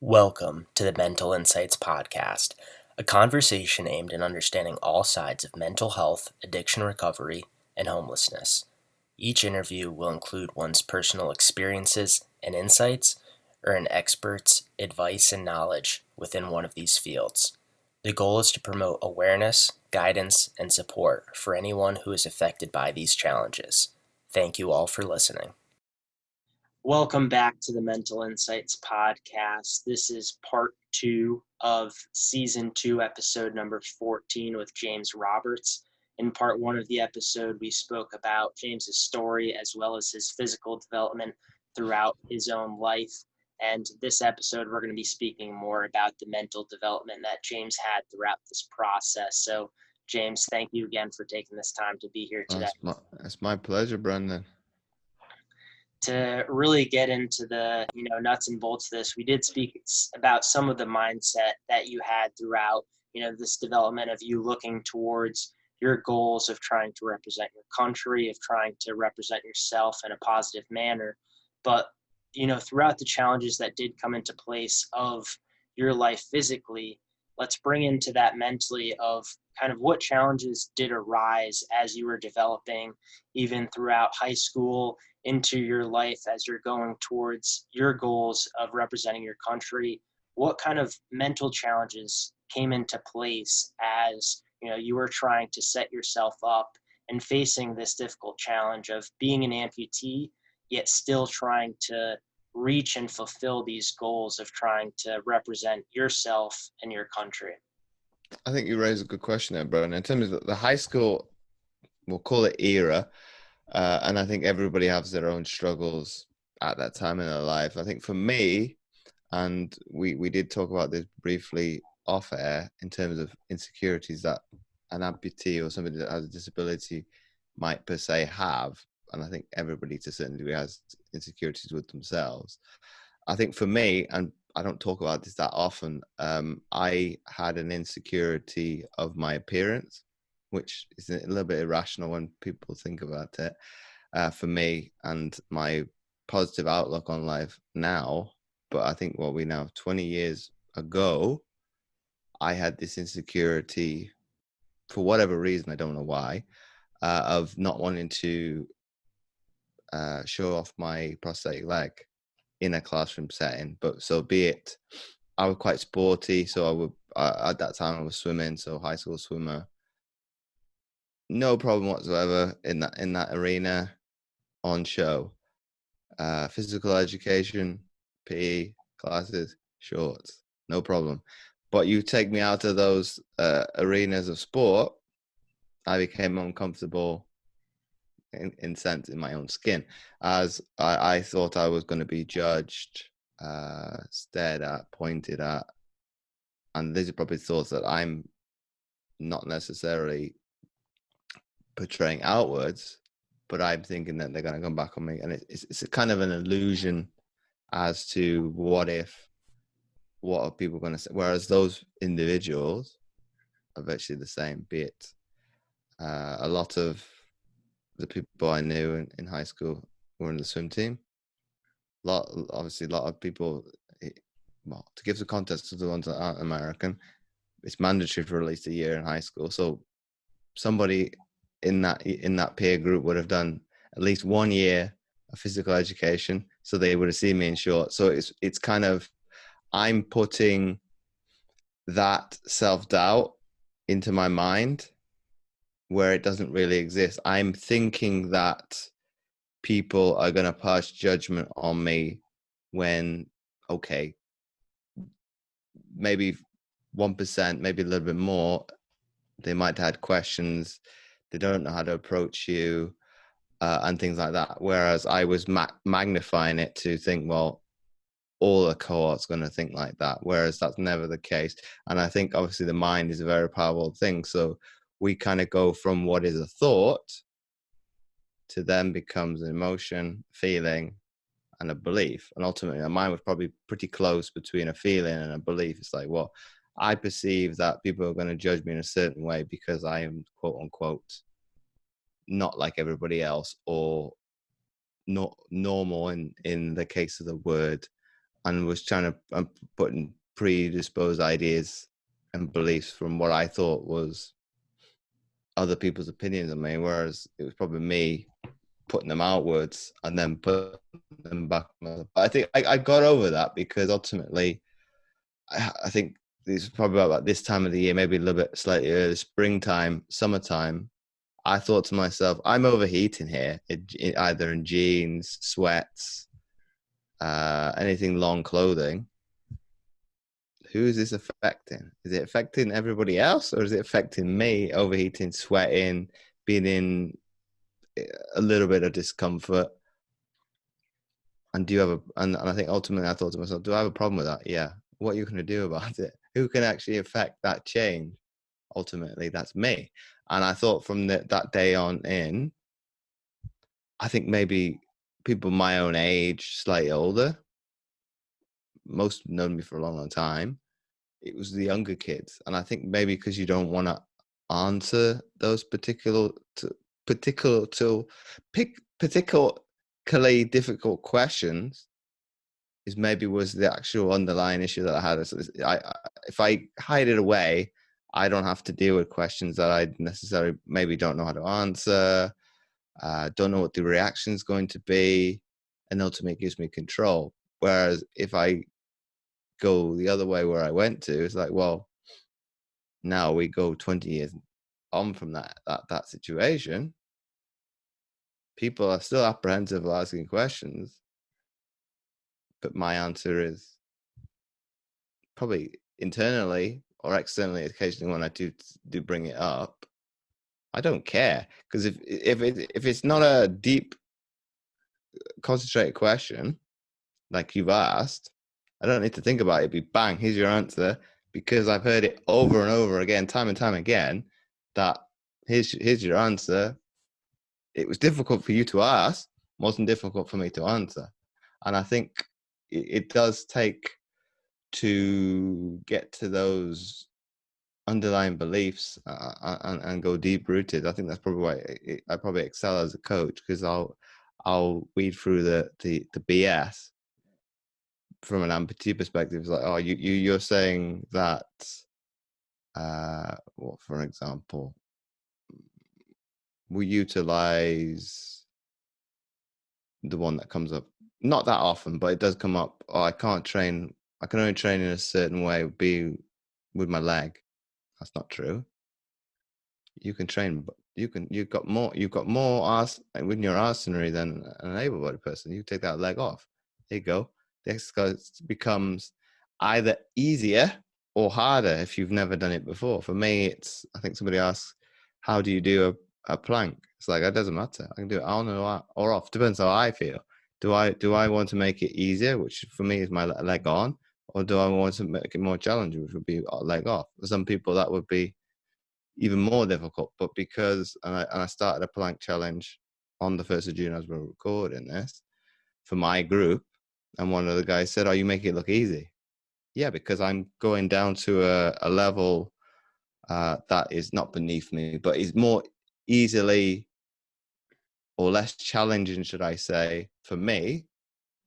Welcome to the Mental Insights Podcast, a conversation aimed at understanding all sides of mental health, addiction recovery, and homelessness. Each interview will include one's personal experiences and insights, or an expert's advice and knowledge within one of these fields. The goal is to promote awareness, guidance, and support for anyone who is affected by these challenges. Thank you all for listening. Welcome back to the Mental Insights Podcast. This is part 2 of season 2, episode number 14 with James Roberts. In part 1 of the episode, we spoke about James's story as well as his physical development throughout his own life. And this episode, we're going to be speaking more about the mental development that James had throughout this process. So, James, thank you again for taking this time to be here today. It's my pleasure, Brendan. To really get into the nuts and bolts of this, we did speak about some of the mindset that you had throughout this development of you looking towards your goals of trying to represent your country, of trying to represent yourself in a positive manner. But throughout the challenges that did come into place of your life physically, let's bring into that mentally of kind of what challenges did arise as you were developing even throughout high school into your life as you're going towards your goals of representing your country. What kind of mental challenges came into place as you were trying to set yourself up and facing this difficult challenge of being an amputee, yet still trying to reach and fulfill these goals of trying to represent yourself and your country? I think you raised a good question there, Brian. In terms of the high school, we'll call it era, and I think everybody has their own struggles at that time in their life. I think for me, and we did talk about this briefly off air in terms of insecurities that an amputee or somebody that has a disability might per se have. And I think everybody to a certain degree has insecurities with themselves. I think for me, and I don't talk about this that often, I had an insecurity of my appearance, which is a little bit irrational when people think about it, for me, and my positive outlook on life now. But I think what we now, 20 years ago, I had this insecurity for whatever reason, I don't know why, of not wanting to show off my prosthetic leg in a classroom setting. But so be it, I was quite sporty, so I would at that time I was swimming, so high school swimmer, no problem whatsoever in that arena, on show. Physical education, PE classes, shorts, no problem. But you take me out of those arenas of sport, I became uncomfortable in sense in my own skin, as I thought I was going to be judged, stared at, pointed at, and these are probably thoughts that I'm not necessarily portraying outwards, but I'm thinking that they're going to come back on me, and it's a kind of an illusion as to what are people going to say, whereas those individuals are virtually the same, be it a lot of the people I knew in high school were in the swim team. Obviously, a lot of people. Well, to give the context to the ones that aren't American, it's mandatory for at least a year in high school. So somebody in that peer group would have done at least 1 year of physical education, so they would have seen me in short. So it's kind of, I'm putting that self-doubt into my mind where it doesn't really exist. I'm thinking that people are going to pass judgment on me when, okay, maybe 1%, maybe a little bit more, they might have had questions, they don't know how to approach you, and things like that. Whereas I was magnifying it to think, well, all the cohort's going to think like that, whereas that's never the case. And I think obviously the mind is a very powerful thing. So we kind of go from what is a thought to then becomes an emotion, feeling, and a belief. And ultimately, my mind was probably pretty close between a feeling and a belief. It's like, well, I perceive that people are going to judge me in a certain way because I am, quote unquote, not like everybody else, or not normal in the case of the word. and was trying to put in predisposed ideas and beliefs from what I thought was other people's opinions of me, whereas it was probably me putting them outwards and then putting them back. But I think I got over that because ultimately, I think this is probably about this time of the year, maybe a little bit slightly early, springtime, summertime. I thought to myself, I'm overheating here, either in jeans, sweats, anything long clothing. Who is this affecting? Is it affecting everybody else, or is it affecting me, overheating, sweating, being in a little bit of discomfort? And do you have and I think ultimately I thought to myself, do I have a problem with that? Yeah. What are you going to do about it? Who can actually affect that change? Ultimately, that's me. And I thought from that day on in, I think maybe people my own age, slightly older, most have known me for a long, long time. It was the younger kids. And I think maybe because you don't want to answer those particularly difficult questions, is maybe was the actual underlying issue that I had. So if I hide it away, I don't have to deal with questions that I necessarily maybe don't know how to answer, don't know what the reaction is going to be, and ultimately it gives me control. Whereas if I go the other way where I went to, it's like, well, now we go 20 years on from that situation. People are still apprehensive of asking questions, but my answer is probably internally or externally, occasionally when I do bring it up, I don't care, because if it's not a deep, concentrated question like you've asked, I don't need to think about it. It'd be bang, here's your answer, because I've heard it over and over again, time and time again, that here's your answer. It was difficult for you to ask, wasn't difficult for me to answer. And I think it does take to get to those underlying beliefs and go deep rooted. I think that's probably why I probably excel as a coach, because I'll weed through the BS from an amputee perspective. It's like, oh, you're saying that what, for example, we utilize the one that comes up not that often, but it does come up. Oh, I can only train in a certain way, be with my leg. That's not true. You can train, but you've got more arse within your arsenal than an able-bodied person. You take that leg off. There you go. The exercise becomes either easier or harder if you've never done it before. For me, I think somebody asks, how do you do a plank? It's like, it doesn't matter. I can do it on or off. Depends how I feel. Do I want to make it easier, which for me is my leg on, or do I want to make it more challenging, which would be leg off? For some people, that would be even more difficult. But because I started a plank challenge on the 1st of June as we're recording this for my group, and one of the guys said, "Oh, you make it look easy." Yeah, because I'm going down to a level that is not beneath me, but is more easily or less challenging, should I say, for me,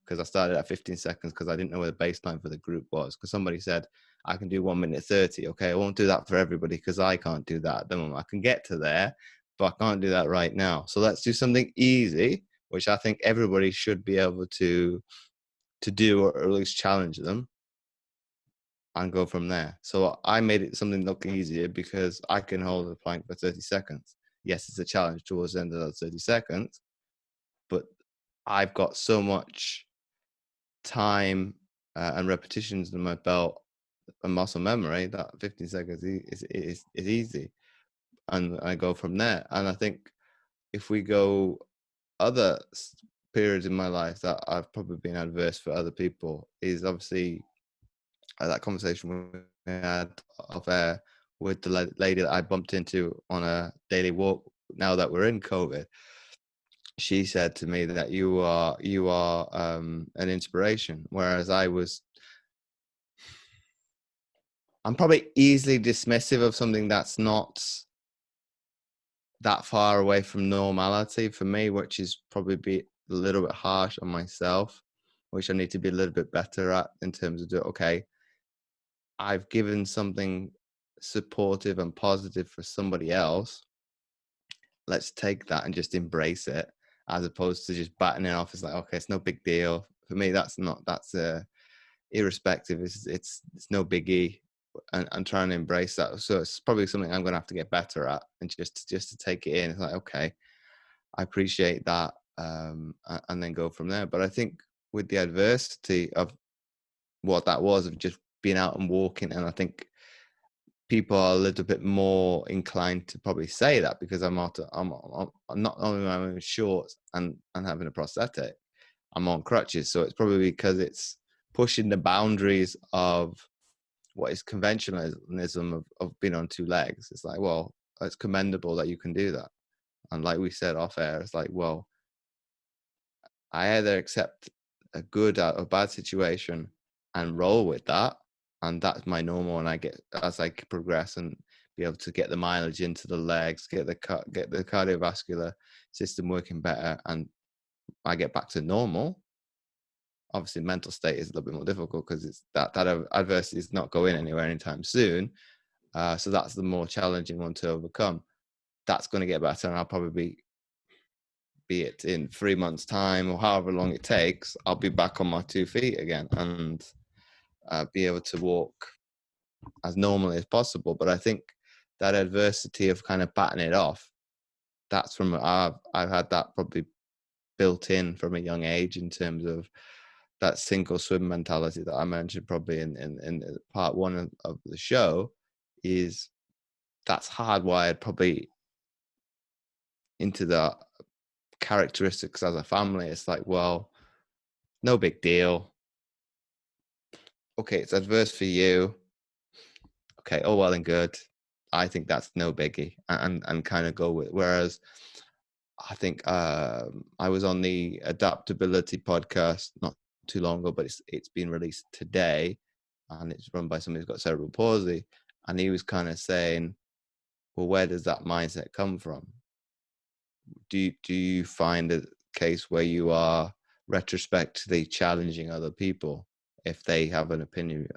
because I started at 15 seconds because I didn't know where the baseline for the group was. Because somebody said, I can do 1 minute 30. Okay, I won't do that for everybody because I can't do that at the moment. I can get to there, but I can't do that right now. So let's do something easy, which I think everybody should be able to do, or at least challenge them, and go from there. So I made it something look easier because I can hold the plank for 30 seconds. Yes, it's a challenge towards the end of those 30 seconds, but I've got so much time and repetitions in my belt and muscle memory that 15 seconds is easy, and I go from there. And I think if we go other periods in my life that I've probably been adverse for other people, is obviously that conversation we had off air with the lady that I bumped into on a daily walk now that we're in COVID. She said to me that you are an inspiration, whereas I'm probably easily dismissive of something that's not that far away from normality for me, which is probably be a little bit harsh on myself. which I need to be a little bit better at in terms of, okay, I've given something supportive and positive for somebody else. Let's take that and just embrace it, as opposed to just batting it off as like, okay, it's no big deal. For me, that's irrespective. It's no biggie, and trying to embrace that. So it's probably something I'm going to have to get better at, and just to take it in. It's like, okay, I appreciate that, and then go from there. But I think with the adversity of what that was, of just being out and walking, and I think people are a little bit more inclined to probably say that because I'm not only wearing shorts and having a prosthetic, I'm on crutches. So it's probably because it's pushing the boundaries of what is conventionalism of being on two legs. It's like, well, it's commendable that you can do that. And like we said off air, it's like, well, I either accept a good or a bad situation and roll with that, and that's my normal. And I get, as I progress and be able to get the mileage into the legs, get the cardiovascular system working better, and I get back to normal. Obviously, mental state is a little bit more difficult because it's that adversity is not going anywhere anytime soon. So that's the more challenging one to overcome. That's going to get better, and I'll probably be it in 3 months' time or however long it takes, I'll be back on my 2 feet again and be able to walk as normally as possible. But I think that adversity of kind of batting it off, that's from I've had that probably built in from a young age in terms of that sink or swim mentality that I mentioned probably in part one of the show. Is that's hardwired probably into the characteristics as a family. It's like, well, no big deal. Okay, it's adverse for you. Okay, oh well and good. I think that's no biggie, and kind of go with. Whereas I think I was on the adaptability podcast not too long ago, but it's been released today, and it's run by somebody who's got cerebral palsy, and he was kind of saying, well, where does that mindset come from? Do you find a case where you are retrospectively challenging other people if they have an opinion?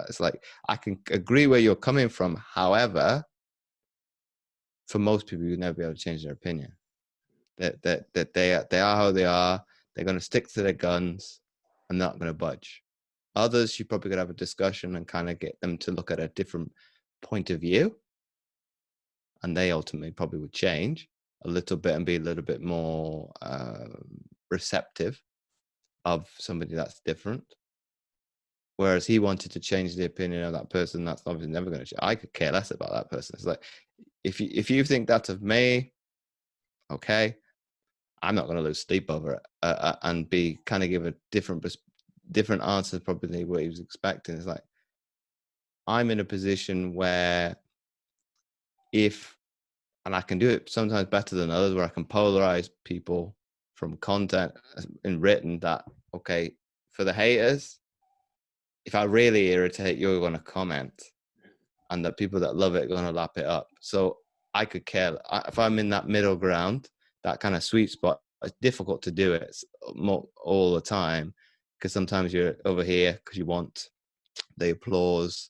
It's like, I can agree where you're coming from. However, for most people, you'll never be able to change their opinion. That they are how they are. They're going to stick to their guns and not going to budge. Others, you probably could have a discussion and kind of get them to look at a different point of view, and they ultimately probably would change a little bit and be a little bit more receptive of somebody that's different. Whereas he wanted to change the opinion of that person, that's obviously never going to change. I could care less about that person. It's like, if you think that of me, okay, I'm not going to lose sleep over it and be kind of give a different answer probably what he was expecting. It's like, I'm in a position where and I can do it sometimes better than others, where I can polarize people from content in written that, okay, for the haters, if I really irritate, you're going to comment, and the people that love it are going to lap it up. So I could care. If I'm in that middle ground, that kind of sweet spot, it's difficult to do it all the time, because sometimes you're over here because you want the applause,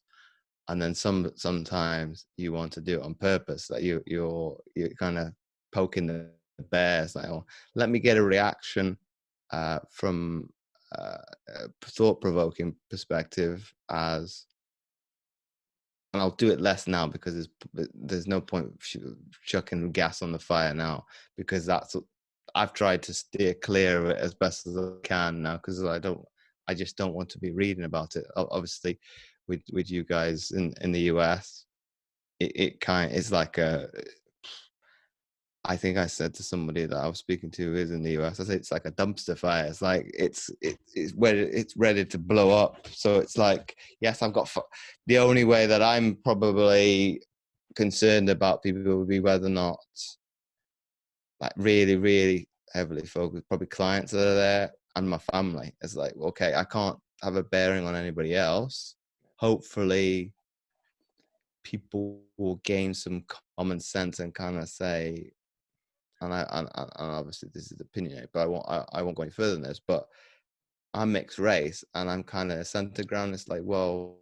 and then sometimes you want to do it on purpose, that you're kind of poking the bears, like, oh, let me get a reaction from a thought-provoking perspective, and I'll do it less now because there's no point chucking gas on the fire now, because I've tried to steer clear of it as best as I can now, because I just don't want to be reading about it. Obviously, with you guys in the US, it's like I think I said to somebody that I was speaking to who is in the US, I said it's like a dumpster fire. It's like it's where it's ready to blow up. So it's like, yes, I've got the only way that I'm probably concerned about people would be whether or not, like, really, really heavily focused, probably clients that are there and my family. It's like, okay, I can't have a bearing on anybody else. Hopefully people will gain some common sense and kind of say, and obviously this is opinionated, but I won't go any further than this, but I'm mixed race and I'm kind of center ground. It's like, well,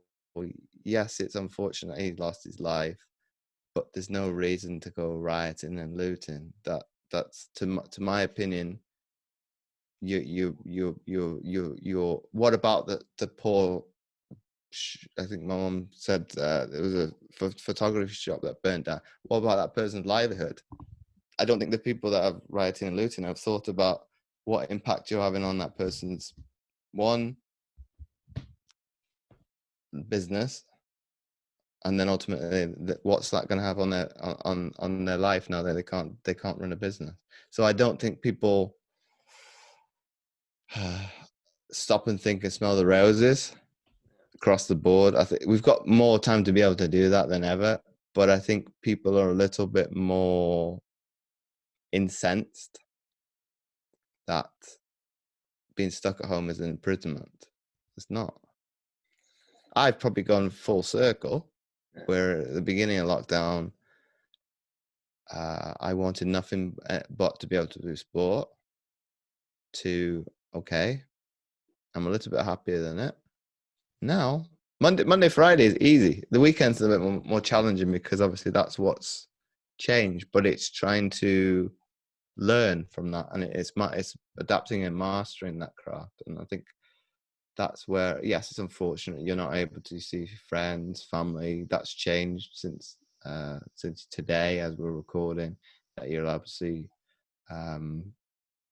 yes, it's unfortunate he lost his life, but there's no reason to go rioting and looting. That's to my opinion. You. What about the poor? I think my mom said there was a photography shop that burnt down. What about that person's livelihood? I don't think the people that are rioting and looting have thought about what impact you're having on that person's one business, and then ultimately what's that going to have on their on their life now that they can't run a business. So I don't think people stop and think and smell the roses across the board. I think we've got more time to be able to do that than ever, but I think people are a little bit more incensed that being stuck at home is an imprisonment. It's not. I've probably gone full circle where at the beginning of lockdown, I wanted nothing but to be able to do sport, to, okay, I'm a little bit happier than it. Now, Monday, Friday is easy. The weekend's a bit more challenging because obviously that's what's changed, but it's trying to learn from that, and it's adapting and mastering that craft. And I think that's where, yes, it's unfortunate you're not able to see friends, family. That's changed since today, as we're recording, that you're allowed to see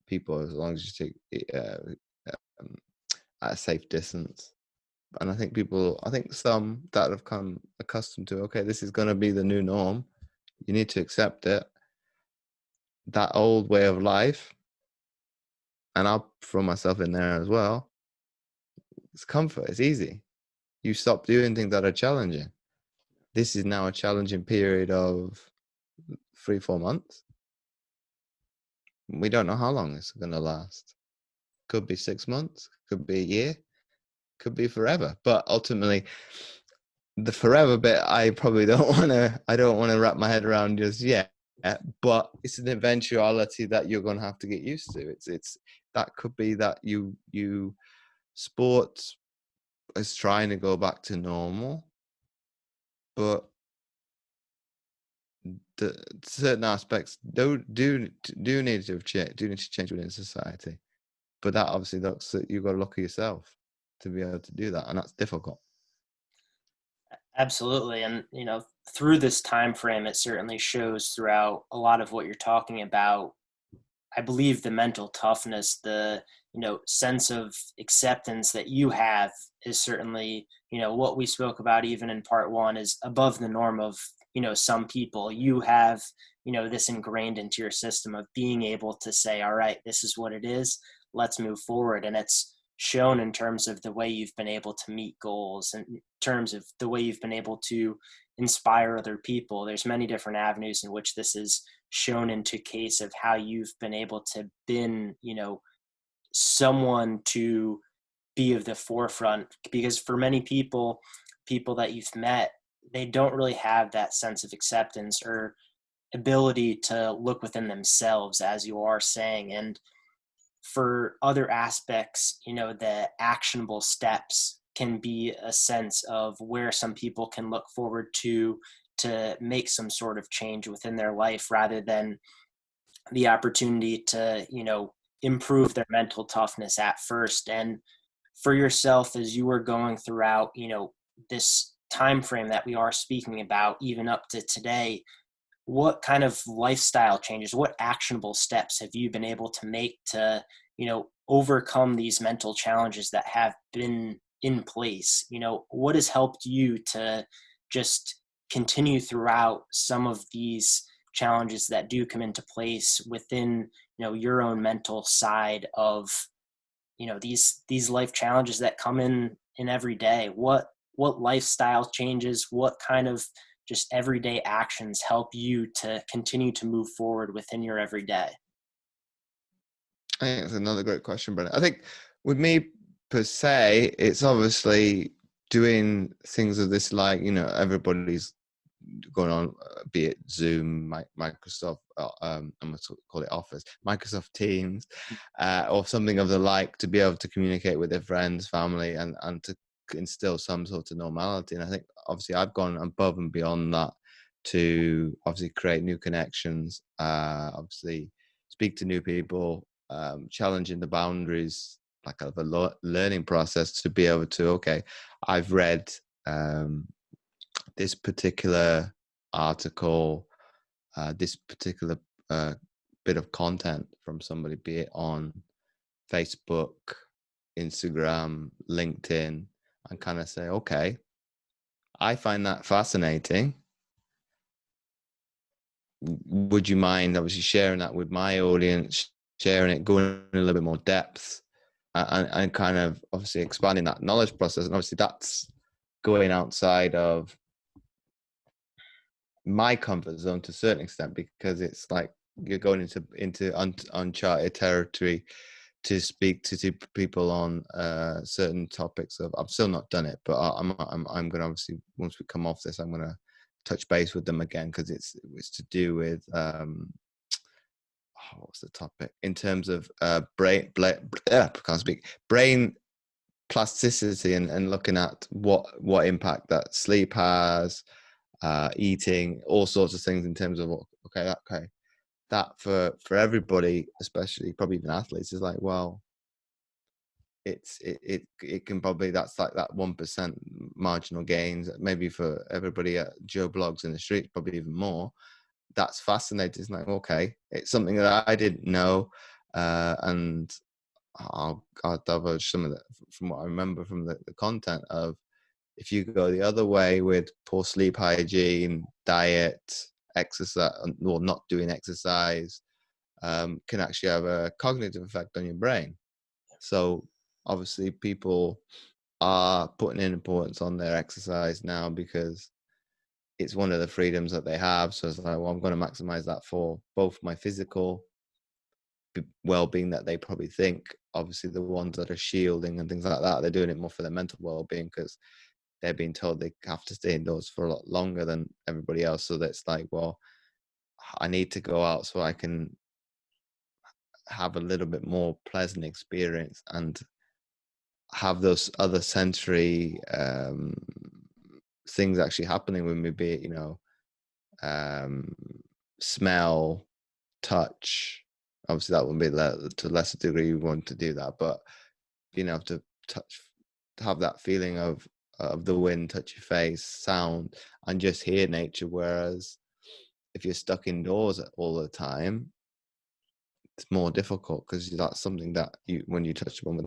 people as long as you take at a safe distance. And I think some that have come accustomed to, okay, this is going to be the new norm. You need to accept it. That old way of life, and I'll throw myself in there as well. It's comfort. It's easy. You stop doing things that are challenging. This is now a challenging period of 3-4 months. We don't know how long it's going to last. Could be 6 months. Could be a year. Could be forever. But ultimately, the forever bit, I probably don't want to wrap my head around just yet. But it's an eventuality that you're going to have to get used to. It's that could be that you sports is trying to go back to normal, but the certain aspects do need to change within society. But that obviously looks that you've got to look at yourself to be able to do that, and that's difficult. Absolutely. And, through this time frame, it certainly shows throughout a lot of what you're talking about. I believe the mental toughness, the, sense of acceptance that you have is certainly, what we spoke about even in part one is above the norm of, some people. You have, this ingrained into your system of being able to say, all right, this is what it is. Let's move forward. And it's shown in terms of the way you've been able to meet goals, and in terms of the way you've been able to inspire other people. There's many different avenues in which this is shown into case of how you've been able to been, someone to be of the forefront. Because for many people that you've met, they don't really have that sense of acceptance or ability to look within themselves, as you are saying. And for other aspects, the actionable steps can be a sense of where some people can look forward to make some sort of change within their life, rather than the opportunity to, improve their mental toughness at first. And for yourself, as you were going throughout, this time frame that we are speaking about, even up to today, what kind of lifestyle changes, what actionable steps have you been able to make to, overcome these mental challenges that have been in place? What has helped you to just continue throughout some of these challenges that do come into place within, your own mental side of, these life challenges that come in every day? What lifestyle changes, what kind of just everyday actions help you to continue to move forward within your everyday? I think that's another great question, Brendan. I think with me per se, it's obviously doing things of this, like, everybody's going on, be it Zoom, Microsoft, I'm going to call it Office, Microsoft Teams, or something of the like, to be able to communicate with their friends, family, and to instill some sort of normality. And I think obviously I've gone above and beyond that to obviously create new connections, obviously speak to new people, challenging the boundaries, like of a learning process, to be able to, okay, I've read this particular article, this particular bit of content from somebody, be it on Facebook, Instagram, LinkedIn, and kind of say, okay, I find that fascinating. Would you mind obviously sharing that with my audience, sharing it, going in a little bit more depth, and kind of obviously expanding that knowledge process? And obviously that's going outside of my comfort zone to a certain extent, because it's like you're going into uncharted territory to speak to people on certain topics. Of, I've still not done it, but I'm going to obviously, once we come off this, I'm going to touch base with them again, because it's to do with what's the topic in terms of brain plasticity, and looking at what impact that sleep has, eating, all sorts of things in terms of that for everybody, especially probably even athletes, is like, well, it can probably, that's like that 1% marginal gains, maybe for everybody at Joe Blogs in the streets, probably even more. That's fascinating. It's like, okay, it's something that I didn't know, and I'll divulge some of that from what I remember from the content of, if you go the other way with poor sleep hygiene, diet, exercise, or not doing exercise, can actually have a cognitive effect on your brain. So obviously people are putting in importance on their exercise now, because it's one of the freedoms that they have. So it's like, well, I'm going to maximize that for both my physical well-being that they probably think, obviously the ones that are shielding and things like that, they're doing it more for their mental well-being, because they're being told they have to stay indoors for a lot longer than everybody else. So that's like, well, I need to go out so I can have a little bit more pleasant experience and have those other sensory things actually happening with me, be it, smell, touch. Obviously that would be to a lesser degree you want to do that, but being able to touch, to have that feeling of the wind touch your face, sound, and just hear nature. Whereas if you're stuck indoors all the time, it's more difficult, because that's something that you, when you touched upon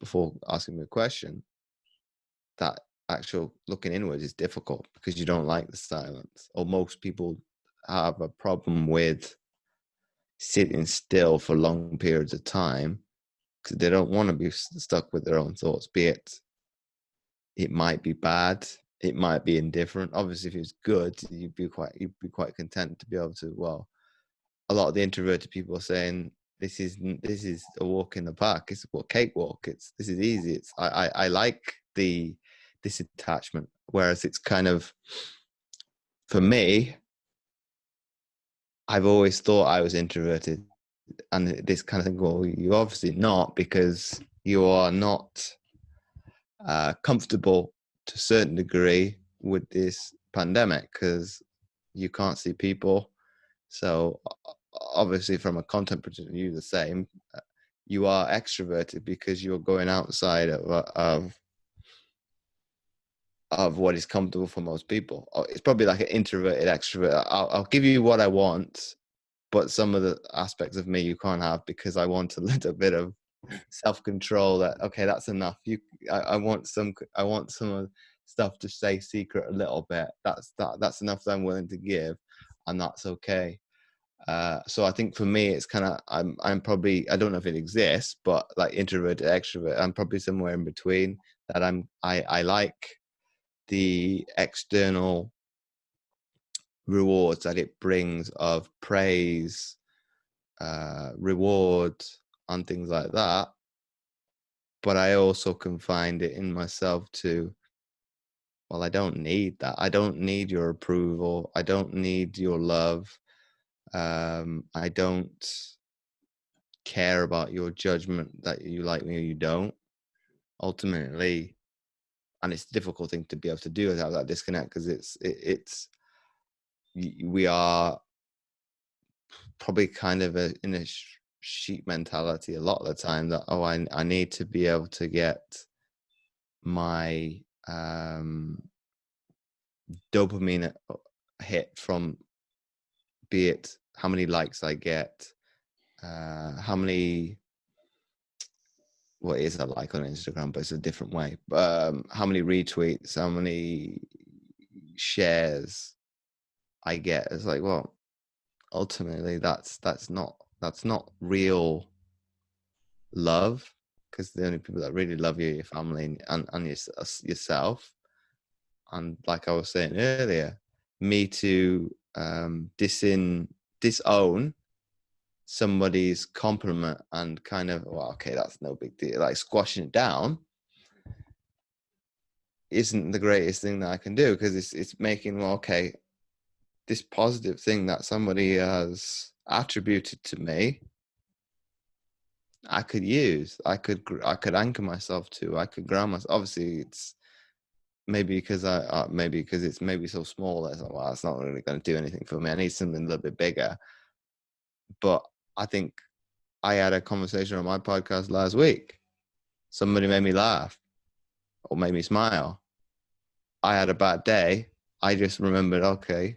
before asking me a question, that actual looking inwards is difficult, because you don't like the silence, or most people have a problem with sitting still for long periods of time, because they don't want to be stuck with their own thoughts, be it might be bad, it might be indifferent. Obviously if it was good, you'd be quite content to be able to, well, a lot of the introverted people are saying this is a walk in the park, it's a cakewalk, this is easy, I like this attachment. Whereas it's kind of, for me, I've always thought I was introverted, and this kind of thing, well, you're obviously not, because you are not comfortable to a certain degree with this pandemic, because you can't see people. So obviously from a content perspective, you're the same. You are extroverted because you're going outside of what is comfortable for most people. It's probably like an introverted extrovert. I'll give you what I want, but some of the aspects of me you can't have, because I want a little bit of self-control. That, okay, that's enough. I want some of stuff to stay secret a little bit. That's enough that I'm willing to give, and that's okay. So I think for me, it's kind of, I'm probably, I don't know if it exists, but like introverted, extrovert, I'm probably somewhere in between. That I like the external rewards that it brings of praise, reward, and things like that. But I also can find it in myself to well, I don't need that. I don't need your approval. I don't need your love. I don't care about your judgment that you like me or you don't. Ultimately, and it's a difficult thing to be able to do, is have that disconnect, because we are probably kind of in a sheep mentality a lot of the time, that I need to be able to get my dopamine hit from, be it how many likes I get, how many, what is a like on Instagram, but it's a different way. How many retweets, how many shares I get. It's like, well, ultimately that's not real love, because the only people that really love you are your family and yourself. And like I was saying earlier, me to disown somebody's compliment and kind of, well, okay, that's no big deal, like squashing it down, isn't the greatest thing that I can do, because it's making, well, okay, this positive thing that somebody has attributed to me, I could use, I could anchor myself to, I could ground myself. Obviously, it's maybe because maybe because it's maybe so small that it's like, well, it's not really going to do anything for me. I need something a little bit bigger. But I think I had a conversation on my podcast last week. Somebody made me laugh or made me smile. I had a bad day. I just remembered, okay,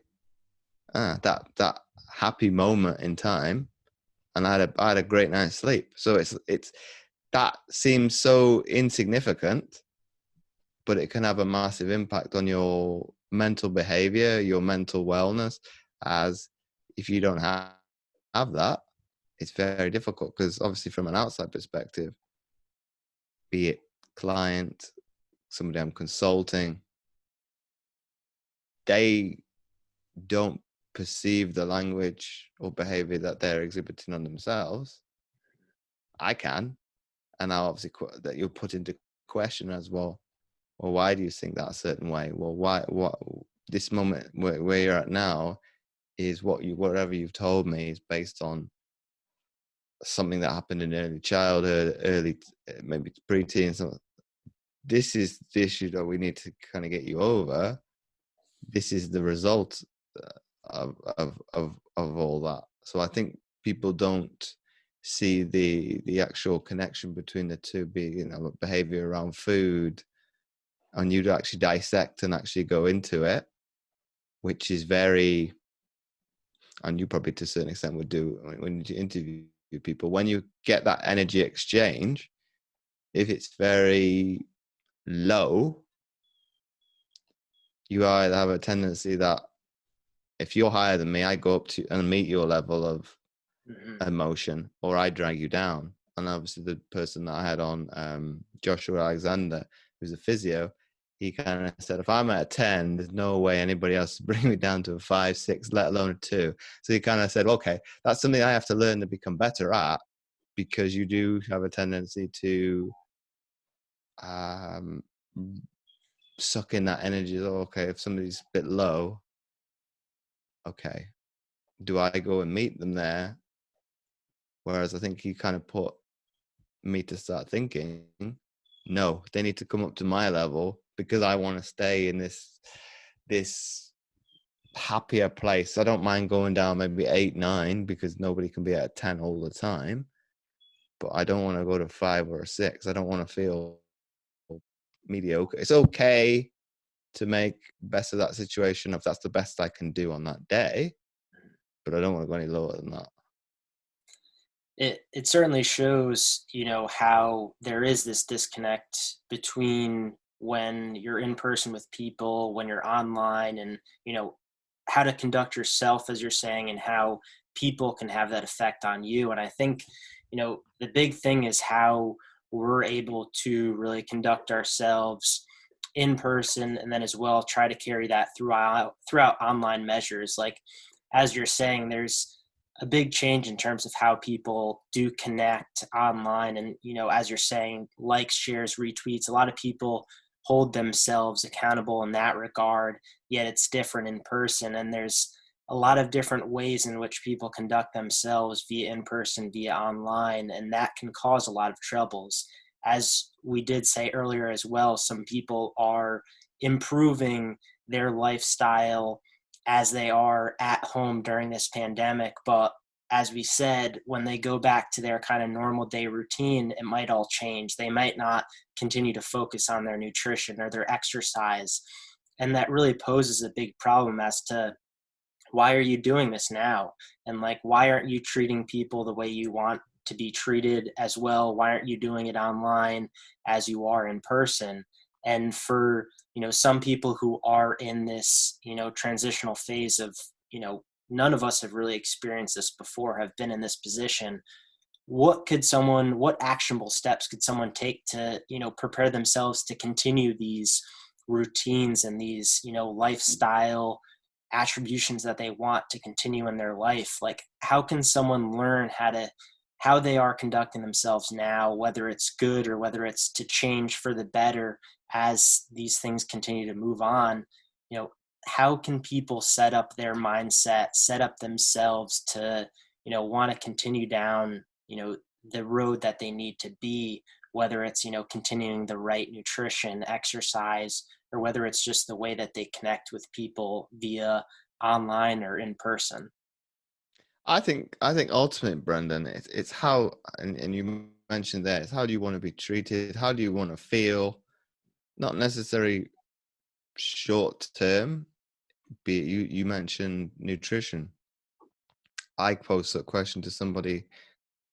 that happy moment in time, and I had a great night's sleep. So it's that seems so insignificant, but it can have a massive impact on your mental behavior, your mental wellness. As if you don't have that, it's very difficult, because obviously from an outside perspective, be it client, somebody I'm consulting, they don't perceive the language or behavior that they're exhibiting on themselves. I can, and now obviously that you're put into question as well. Well, why do you think that a certain way? Well, what this moment where you're at now is whatever you've told me is based on something that happened in early childhood, early maybe preteen. So this is the issue that we need to kind of get you over. This is the result of all that. So I think people don't see the actual connection between the two, being behavior around food, and you'd actually dissect and actually go into it, which is very, and you probably to a certain extent would do when you interview people, when you get that energy exchange, if it's very low, you either have a tendency that if you're higher than me, I go up to and meet your level of emotion, or I drag you down. And obviously the person that I had on, Joshua Alexander, who's a physio, he kind of said, if I'm at a 10, there's no way anybody else will bring me down to a 5, 6, let alone a 2. So he kind of said, okay, that's something I have to learn to become better at, because you do have a tendency to suck in that energy. Okay, if somebody's a bit low, okay, do I go and meet them there? Whereas I think he kind of put me to start thinking, no, they need to come up to my level, because I want to stay in this happier place. I don't mind going down maybe 8, 9, because nobody can be at a 10 all the time, but I don't want to go to 5 or a 6. I don't want to feel mediocre. It's okay to make best of that situation if that's the best I can do on that day, but I don't want to go any lower than that. It certainly shows, how there is this disconnect between when you're in person with people, when you're online, and, how to conduct yourself, as you're saying, and how people can have that effect on you. And I think, the big thing is how we're able to really conduct ourselves in person, and then as well try to carry that throughout online measures. Like, as you're saying, there's a big change in terms of how people do connect online. And, as you're saying, likes, shares, retweets, a lot of people hold themselves accountable in that regard, yet it's different in person. And there's a lot of different ways in which people conduct themselves via in person, via online, and that can cause a lot of troubles. As we did say earlier as well, some people are improving their lifestyle as they are at home during this pandemic, but as we said, when they go back to their kind of normal day routine, it might all change. They might not continue to focus on their nutrition or their exercise. And that really poses a big problem as to why are you doing this now? And like, why aren't you treating people the way you want to be treated as well? Why aren't you doing it online as you are in person? And for, some people who are in this, transitional phase of, none of us have really experienced this before, have been in this position. What actionable steps could someone take to, prepare themselves to continue these routines and these, lifestyle attributions that they want to continue in their life? Like, how can someone learn how they are conducting themselves now, whether it's good or whether it's to change for the better as these things continue to move on? How can people set up their mindset, set up themselves to, want to continue down, the road that they need to be, whether it's, continuing the right nutrition, exercise, or whether it's just the way that they connect with people via online or in person? I think ultimately, Brendan, it's how, and you mentioned that, it's how do you want to be treated? How do you want to feel? Not necessarily short term. Be it you mentioned nutrition. I posed a question to somebody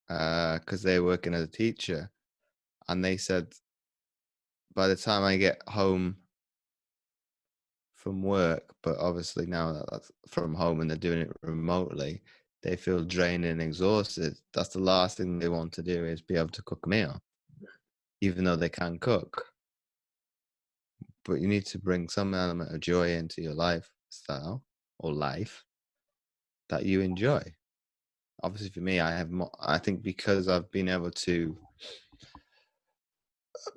because they're working as a teacher, and they said by the time I get home from work, but obviously now that that's from home and they're doing it remotely, they feel drained and exhausted. That's the last thing they want to do, is be able to cook a meal, even though they can cook. But you need to bring some element of joy into your lifestyle or life that you enjoy. Obviously, for me, I have more, I think because I've been able to,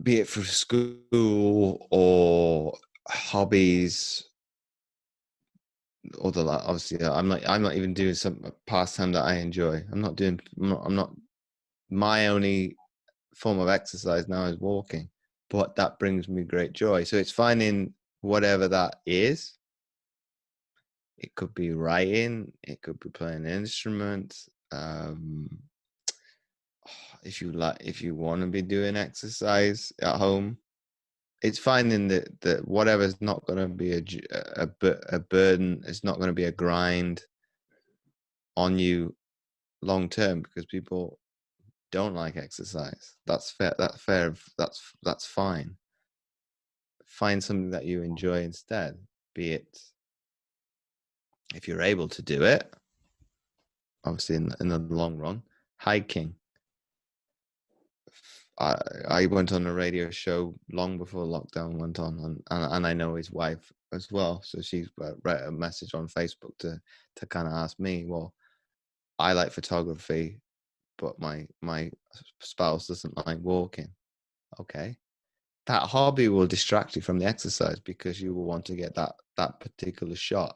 be it for school or hobbies, or the obviously I'm not even doing some pastime that I enjoy. I'm not my only form of exercise now is walking, but that brings me great joy. So it's finding whatever that is. It could be writing, it could be playing an instrument. If you want to be doing exercise at home, it's finding that whatever's not going to be a burden. It's not going to be a grind on you long term, because people don't like exercise. That's fair. That's fair. That's fine. Find something that you enjoy instead. Be it, if you're able to do it, obviously in the long run, hiking. I went on a radio show long before lockdown went on, and I know his wife as well. So she's wrote a message on Facebook to kind of ask me, well, I like photography, but my spouse doesn't like walking. Okay, that hobby will distract you from the exercise because you will want to get that particular shot.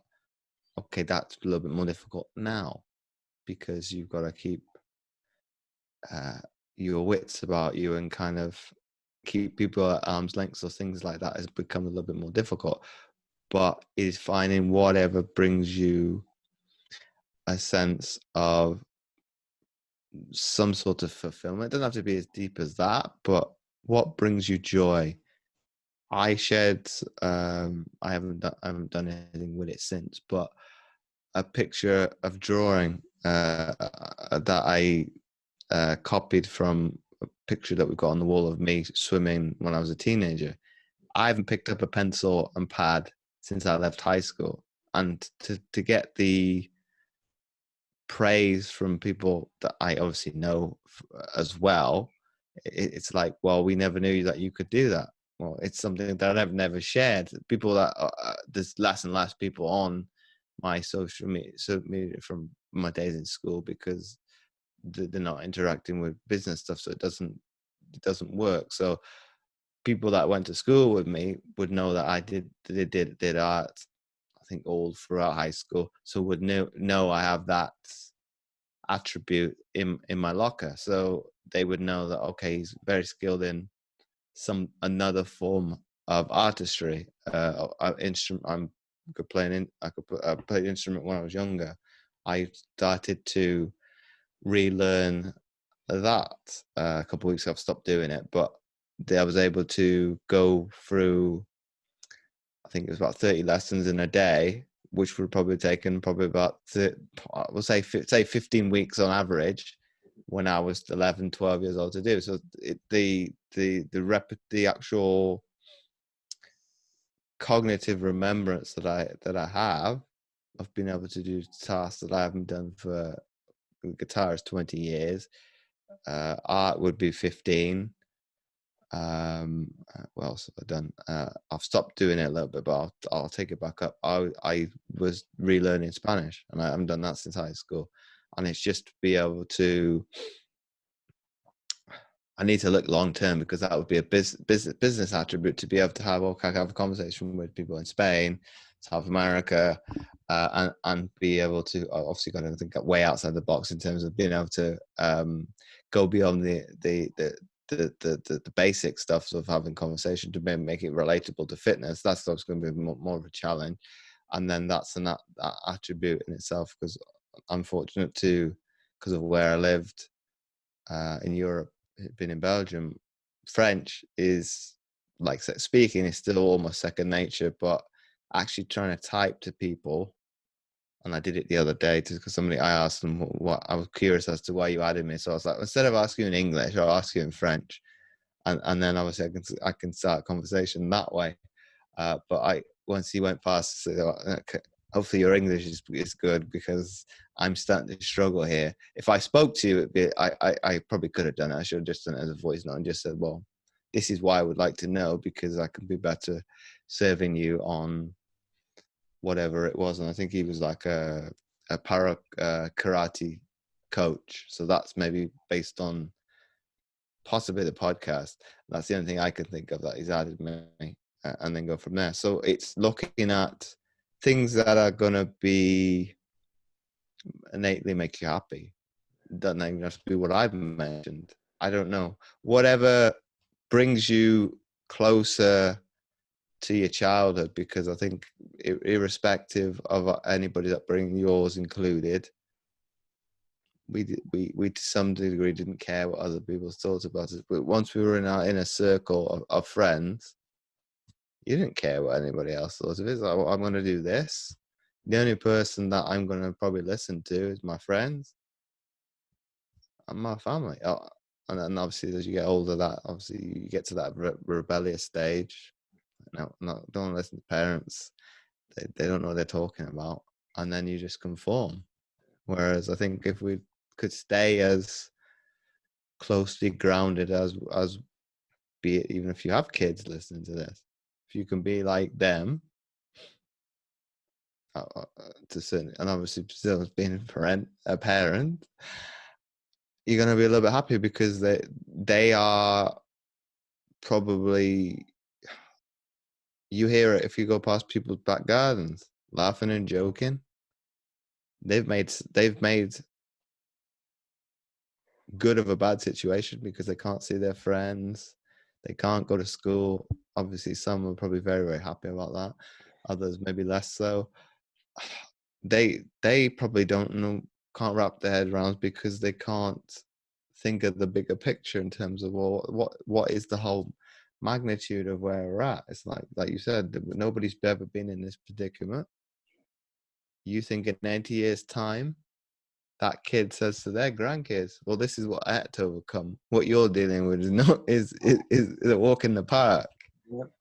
Okay, that's a little bit more difficult now because you've got to keep your wits about you and kind of keep people at arm's length. So things like that has become a little bit more difficult. But is finding whatever brings you a sense of some sort of fulfillment. It doesn't have to be as deep as that, but what brings you joy? I shared, I haven't done anything with it since, but a picture of drawing that I copied from a picture that we've got on the wall of me swimming when I was a teenager. I haven't picked up a pencil and pad since I left high school, and to get the praise from people that I obviously know as well, it's like, well, we never knew that you could do that. Well, it's something that I've never shared. People that there's less and less people on my social media from my days in school because they're not interacting with business stuff, so it doesn't work. So people that went to school with me would know that I did art, I think all throughout high school. So would know I have that attribute in my locker. So they would know that, okay, he's very skilled in another form of artistry. Instrument. I could play an instrument when I was younger. I started to relearn that a couple of weeks ago. I've stopped doing it, but I was able to go through, I think it was about 30 lessons in a day, which would probably taken probably about, we'll say 15 weeks on average when I was 11, 12 years old to do. So the actual cognitive remembrance that I have of being able to do tasks that I haven't done for, guitar is 20 years, art would be 15. What else have I done? I've stopped doing it a little bit, but I'll take it back up. I was relearning Spanish, and I haven't done that since high school. And it's just to be able to, I need to look long term, because that would be a business attribute, to be able to have a conversation with people in Spain, South America, and be able to, obviously got to think way outside the box in terms of being able to go beyond the basic stuff of having conversation to make it relatable to fitness. That stuff's going to be more of a challenge. And then that's that attribute in itself, because I'm fortunate because of where I lived in Europe, been in Belgium, French is, like, speaking is still almost second nature, but actually trying to type to people. And I did it the other day because I asked them what I was curious as to why you added me. So I was like, instead of asking you in English, I'll ask you in French. And then obviously I can start a conversation that way. But once he went past, said, hopefully your English is good, because I'm starting to struggle here. If I spoke to you, I probably could have done it. I should have just done it as a voice note and just said, well, this is why I would like to know, because I can be better serving you on whatever it was. And I think he was like a para karate coach. So that's maybe based on possibly the podcast. That's the only thing I can think of that he's added me, and then go from there. So it's looking at things that are going to be innately make you happy. Doesn't even have to be what I've mentioned. I don't know. Whatever brings you closer to your childhood, because I think irrespective of anybody's upbringing, yours included, we to some degree didn't care what other people thought about us. But once we were in a circle of friends, you didn't care what anybody else thought of it. It's like, well, I'm going to do this. The only person that I'm going to probably listen to is my friends and my family. And then obviously, as you get older, that obviously you get to that rebellious stage. No, don't want to listen to parents. They don't know what they're talking about, and then you just conform. Whereas I think if we could stay as closely grounded as be it, even if you have kids listening to this, if you can be like them, to certain, and obviously still as being a parent, you're going to be a little bit happier, because they are probably, you hear it if you go past people's back gardens, laughing and joking. They've made good of a bad situation, because they can't see their friends, they can't go to school. Obviously some are probably very, very happy about that, others maybe less so. They probably can't wrap their head around, because they can't think of the bigger picture in terms of, well, what is the whole magnitude of where we're at. It's like you said, nobody's ever been in this predicament. You think in 90 years time that kid says to their grandkids, well, this is what I had to overcome. What you're dealing with is a walk in the park. Yep.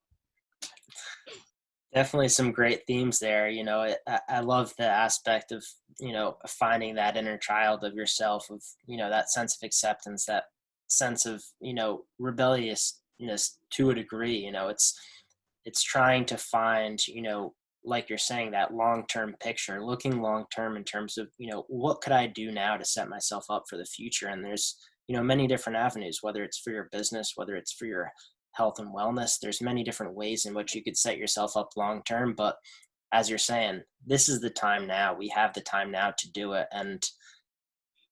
Definitely some great themes there. I love the aspect of, finding that inner child of yourself, of, that sense of acceptance, that sense of, rebelliousness to a degree. It's trying to find, like you're saying, that long-term picture, looking long-term in terms of, what could I do now to set myself up for the future? And there's, many different avenues, whether it's for your business, whether it's for your health and wellness. There's many different ways in which you could set yourself up long term, but as you're saying, this is the time now. We have the time now to do it, and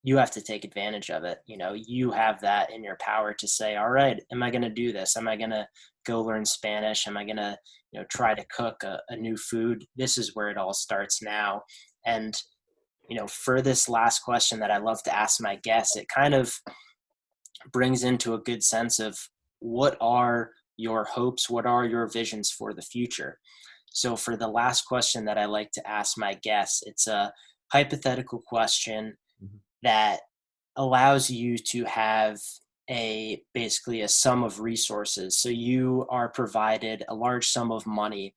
you have to take advantage of it. You have that in your power to say, all right, am I going to do this? Am I going to go learn Spanish? Am I going to, try to cook a new food? This is where it all starts now. And, for this last question that I love to ask my guests, it kind of brings into a good sense of what are your hopes? What are your visions for the future? So for the last question that I like to ask my guests, it's a hypothetical question that allows you to have basically a sum of resources. So you are provided a large sum of money,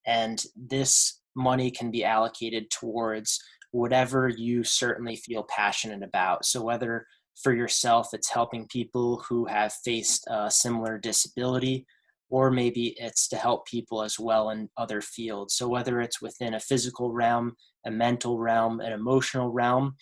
and this money can be allocated towards whatever you certainly feel passionate about. So whether for yourself, it's helping people who have faced a similar disability, or maybe it's to help people as well in other fields. So whether it's within a physical realm, a mental realm, an emotional realm,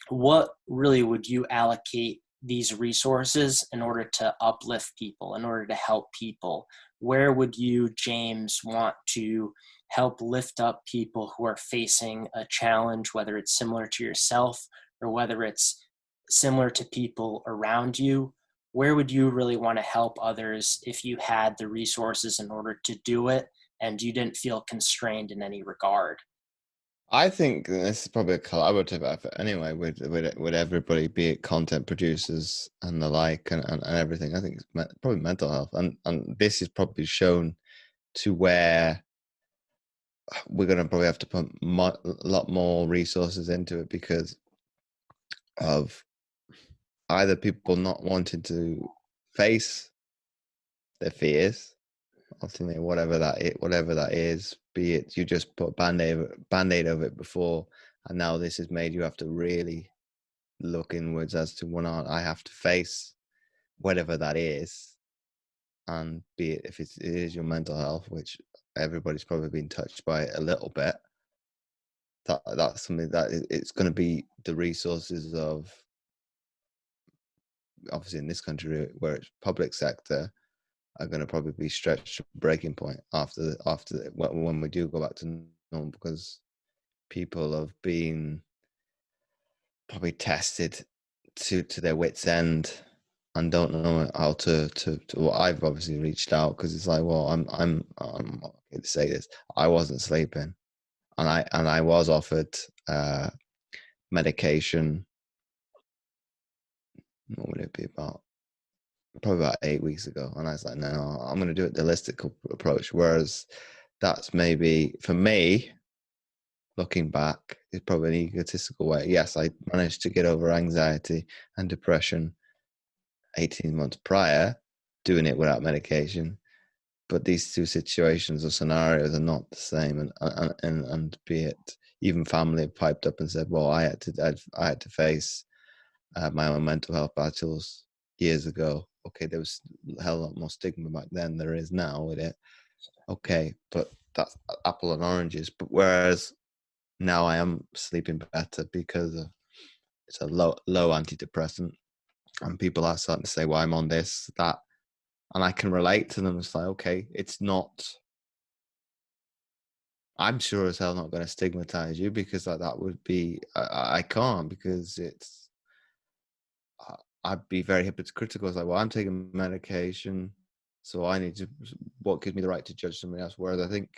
what really would you allocate these resources in order to uplift people, in order to help people? Where would you, James, want to help lift up people who are facing a challenge, whether it's similar to yourself or whether it's similar to people around you? Where would you really want to help others if you had the resources in order to do it and you didn't feel constrained in any regard? I think this is probably a collaborative effort anyway with everybody, be it content producers and the like, and everything. I think it's probably mental health, and this is probably shown to where we're going to probably have to put a lot more resources into it because of either people not wanting to face their fears, ultimately, whatever that is, be it you just put a band-aid over it before, and now this has made you have to really look inwards as to what I have to face, whatever that is, and be it if it is your mental health, which everybody's probably been touched by a little bit. That's something that it's going to be the resources of, obviously in this country where it's public sector, are going to probably be stretched to breaking point after when we do go back to normal, because people have been probably tested to their wits end and don't know how to well, I've obviously reached out because it's like, well, I'm okay to say this, I wasn't sleeping, and I was offered medication. What would it be, about probably about 8 weeks ago, and I was like, no, I'm going to do it the holistic approach. Whereas that's maybe for me, looking back, is probably an egotistical way. Yes, I managed to get over anxiety and depression 18 months prior, doing it without medication. But these two situations or scenarios are not the same, and be it even family have piped up and said, well, I had to face my own mental health battles years ago. Okay, there was a hell of a lot more stigma back then than there is now with it. Okay, but that's apple and oranges. But whereas now I am sleeping better because of it's a low antidepressant, and people are starting to say, well, I'm on this, that, and I can relate to them. It's like, okay, it's not, I'm sure as hell not going to stigmatize you, because that would be, I can't, because it's, I'd be very hypocritical. It's like, well, I'm taking medication, so I need to, what gives me the right to judge somebody else? Whereas I think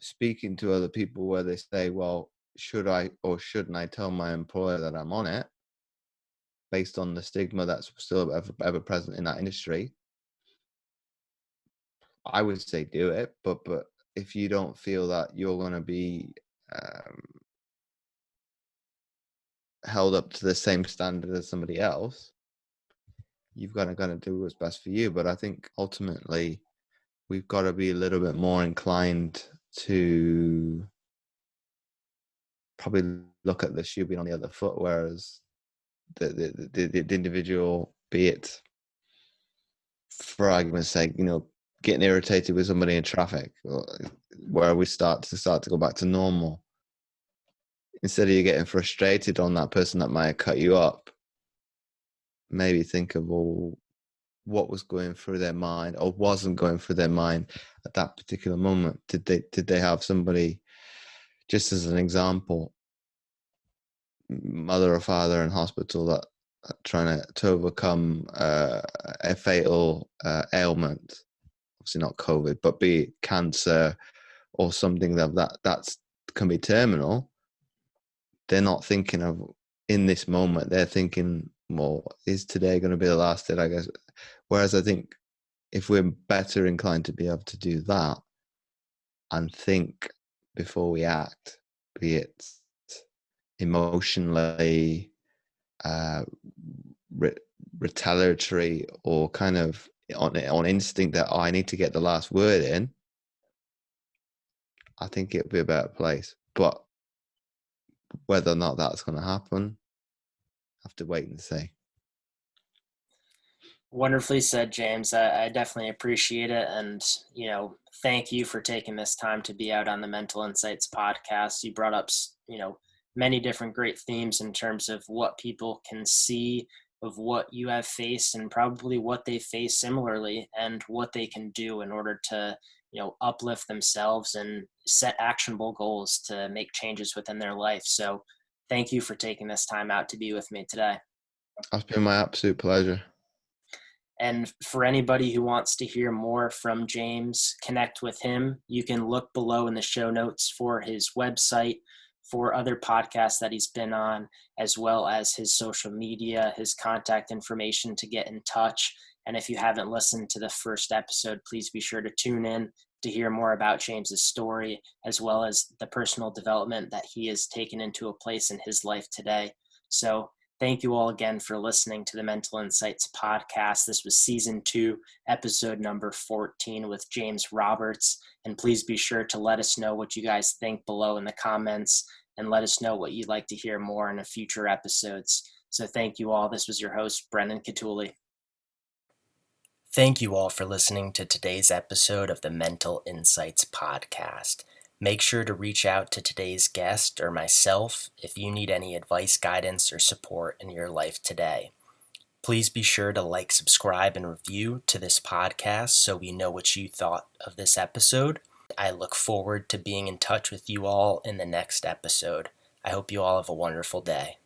speaking to other people where they say, well, should I or shouldn't I tell my employer that I'm on it, based on the stigma that's still ever present in that industry, I would say do it. But if you don't feel that you're going to be held up to the same standard as somebody else, you've got to do what's best for you. But I think ultimately we've got to be a little bit more inclined to probably look at the shoe being on the other foot, whereas the individual, be it, for argument's sake, getting irritated with somebody in traffic, where we start to go back to normal. Instead of you getting frustrated on that person that might have cut you up, maybe think of, well, what was going through their mind or wasn't going through their mind at that particular moment. Did they have somebody, just as an example, mother or father in hospital that trying to overcome a fatal ailment, obviously not COVID, but be it cancer or something that's can be terminal. They're not thinking of in this moment. They're thinking, well, is today going to be the last day, I guess? Whereas I think if we're better inclined to be able to do that and think before we act, be it emotionally, retaliatory, or kind of on instinct that, oh, I need to get the last word in, I think it'll be a better place. But whether or not that's going to happen, I have to wait and see. Wonderfully said, James. I definitely appreciate it. And, thank you for taking this time to be out on the Mental Insights podcast. You brought up, many different great themes in terms of what people can see of what you have faced and probably what they face similarly and what they can do in order to, uplift themselves and set actionable goals to make changes within their life. So thank you for taking this time out to be with me today. It's been my absolute pleasure. And for anybody who wants to hear more from James, connect with him. You can look below in the show notes for his website, for other podcasts that he's been on, as well as his social media, his contact information to get in touch. And if you haven't listened to the first episode, please be sure to tune in to hear more about James's story, as well as the personal development that he has taken into a place in his life today. So thank you all again for listening to the Mental Insights podcast. This was season 2, episode number 14 with James Roberts. And please be sure to let us know what you guys think below in the comments and let us know what you'd like to hear more in the future episodes. So thank you all. This was your host, Brendan Cutuli. Thank you all for listening to today's episode of the Mental Insights podcast. Make sure to reach out to today's guest or myself if you need any advice, guidance, or support in your life today. Please be sure to like, subscribe, and review to this podcast so we know what you thought of this episode. I look forward to being in touch with you all in the next episode. I hope you all have a wonderful day.